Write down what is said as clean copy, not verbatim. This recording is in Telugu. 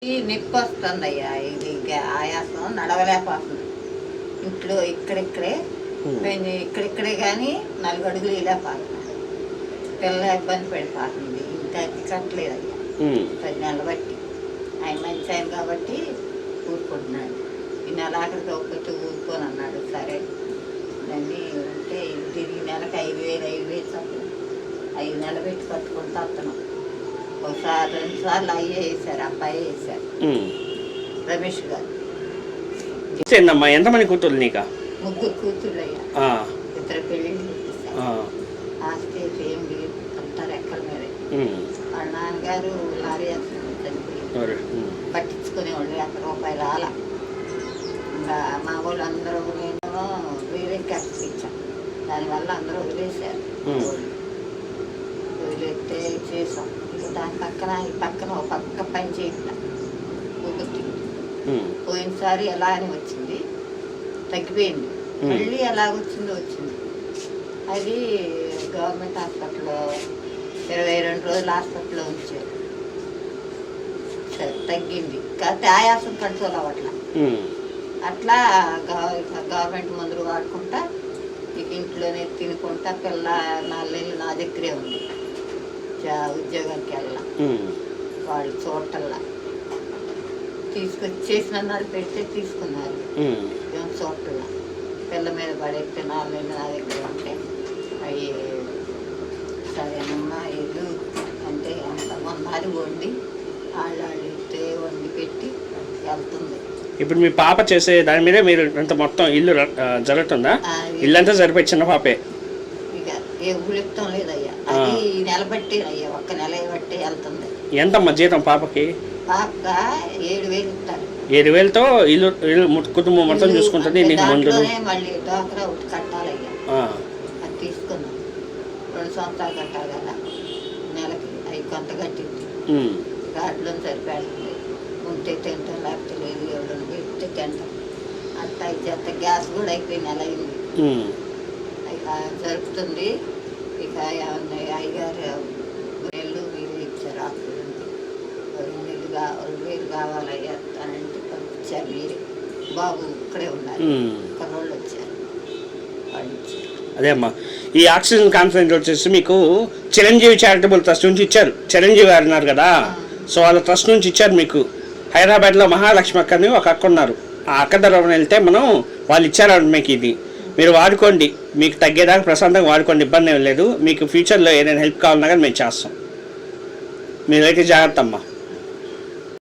ఈ నొప్పి వస్తుందయ్యా, ఇది ఆయాసం నడవలేకపోతుంది. ఇంట్లో ఇక్కడిక్కడే ఇక్కడిక్కడే కానీ 4 అడుగులు వెళ్ళలేకపోతున్నాడు. పిల్ల ఇబ్బంది పడిపోతుంది. ఇంకా ఎక్కట్లేదు అయ్యా 10 నెలలు బట్టి. ఆయన మంచి ఆయన కాబట్టి ఊరుకుంటున్నాడు. ఈ నెల ఆఖరికి ఒక్కటి ఊరుకొని అన్నాడు. సరే దాన్ని ఉంటే తిరిగి నెలకు 5,000 చొప్పున 5 నెలలు పెట్టి కట్టుకుంటూ వస్తున్నాం. ఒకసారి 2 సార్లు అయ్యే వేశారు, అబ్బాయి వేశారు, రమేష్ గారు. ఎంతమంది కూతురు నీకు? 3 కూతుళ్ళు అయ్యా. 2 పెళ్ళిళ్ళు చేశారు. ఆస్తి ఏం లేదు, అంతా రెక్కల మీదే. వాళ్ళ నాన్నగారు లారీ యాక్సిడెంట్ చనిపోయి పట్టించుకునేవాళ్ళు. ₹1 రాలా. ఇంకా మా వాళ్ళు అందరూ నేను వేరే క్యాస్ట్ ఇచ్చాను. దానివల్ల అందరూ వదిలేశారు. వదిలేస్తే చేసాం. దాని పక్కన ఒక పక్క పని చేయట్లా. పోయినసారి ఎలా అని వచ్చింది, తగ్గిపోయింది. మళ్ళీ ఎలాగొచ్చిందో వచ్చింది. అది గవర్నమెంట్ హాస్పిటల్లో 22 రోజులు హాస్పిటల్లో ఉంచారు. సరే తగ్గింది, కాకపోతే ఆయాసం కంట్రోల్ అవ్వట్లా. అట్లా గవర్నమెంట్ మందులు వాడుకుంటా ఇక ఇంట్లోనే తినుకుంటా పిల్ల 4 నెలలు నా దగ్గరే ఉంది. ఉద్యోగానికి వెళ్ళా, వాళ్ళు చూడటల్లా. తీసుకొచ్చేసిన నాడు పెడితే తీసుకున్నారు. ఏం చూడటల్లా. పిల్ల మీద పడేస్తే 4 నెలలు నా దగ్గర ఉంటే అవి సరేనమ్మా ఇల్లు అంటే ఎంత మొన్నది వండి వాళ్ళు ఇస్తే వండి పెట్టి వెళ్తుంది. ఇప్పుడు మీ పాప చేసే దాని మీదే మీరు అంత మొత్తం ఇల్లు జరుగుతుందా? ఇల్లంతా సరిపోయి చిన్న పాపే ఇక ఏ ఊళ్ళెత్తం లేదయ్యా. అది నెలబట్టి అయ్యా, 1 నెల బట్టి వెళ్తుంది. ఎంతమ్మా జీతం పాపకి? పాప 7,000 ఇస్తారు. 7,000తో ఇల్లు కుటుంబం మొత్తం చూసుకుంటుంది. మళ్ళీ డోక్రా ఒకటి కట్టాలయ్యా. అది తీసుకున్నాం. 2 సంవత్సరాలు కట్టాలి కదా, నెలకి అవి కొంత కట్టింది. గాడిలో సరిపెడుతుంది. ఉంటే తింటాం, లేకపోతే లేదు. ఎవరు పెడితే తింటాం. అట్లా ఇచ్చేస్తే గ్యాస్ కూడా అయిపోయింది. నెల అయింది. ఇక జరుపుతుంది. ఇక అయ్యగారు 2,000 వీళ్ళు ఇచ్చారు. హాస్పిటల్కి 2,000 కావాలయ్యా అంటే పంపించారు. మీరే బాబు ఇక్కడే ఉన్నారు. కర్రోళ్ళు వచ్చారు, వాళ్ళు ఇచ్చారు. అదే అమ్మా, ఈ ఆక్సిజన్ కాన్ఫరెన్స్ వచ్చేసి మీకు చిరంజీవి చారిటబుల్ ట్రస్ట్ నుంచి ఇచ్చారు. చిరంజీవి గారు ఉన్నారు కదా, సో వాళ్ళ ట్రస్ట్ నుంచి ఇచ్చారు మీకు. హైదరాబాద్లో మహాలక్ష్మి అక్కని ఒక అక్క ఉన్నారు. ఆ అక్క దగ్గర వెళ్తే వాళ్ళు ఇచ్చారు మీకు. ఇది మీరు వాడుకోండి, మీకు తగ్గేదాకా ప్రశాంతంగా వాడుకోండి, ఇబ్బంది ఏం లేదు. మీకు ఫ్యూచర్లో ఏదైనా హెల్ప్ కావాలన్నా కానీ మేము చేస్తాం. మీరైతే జాగ్రత్త అమ్మా.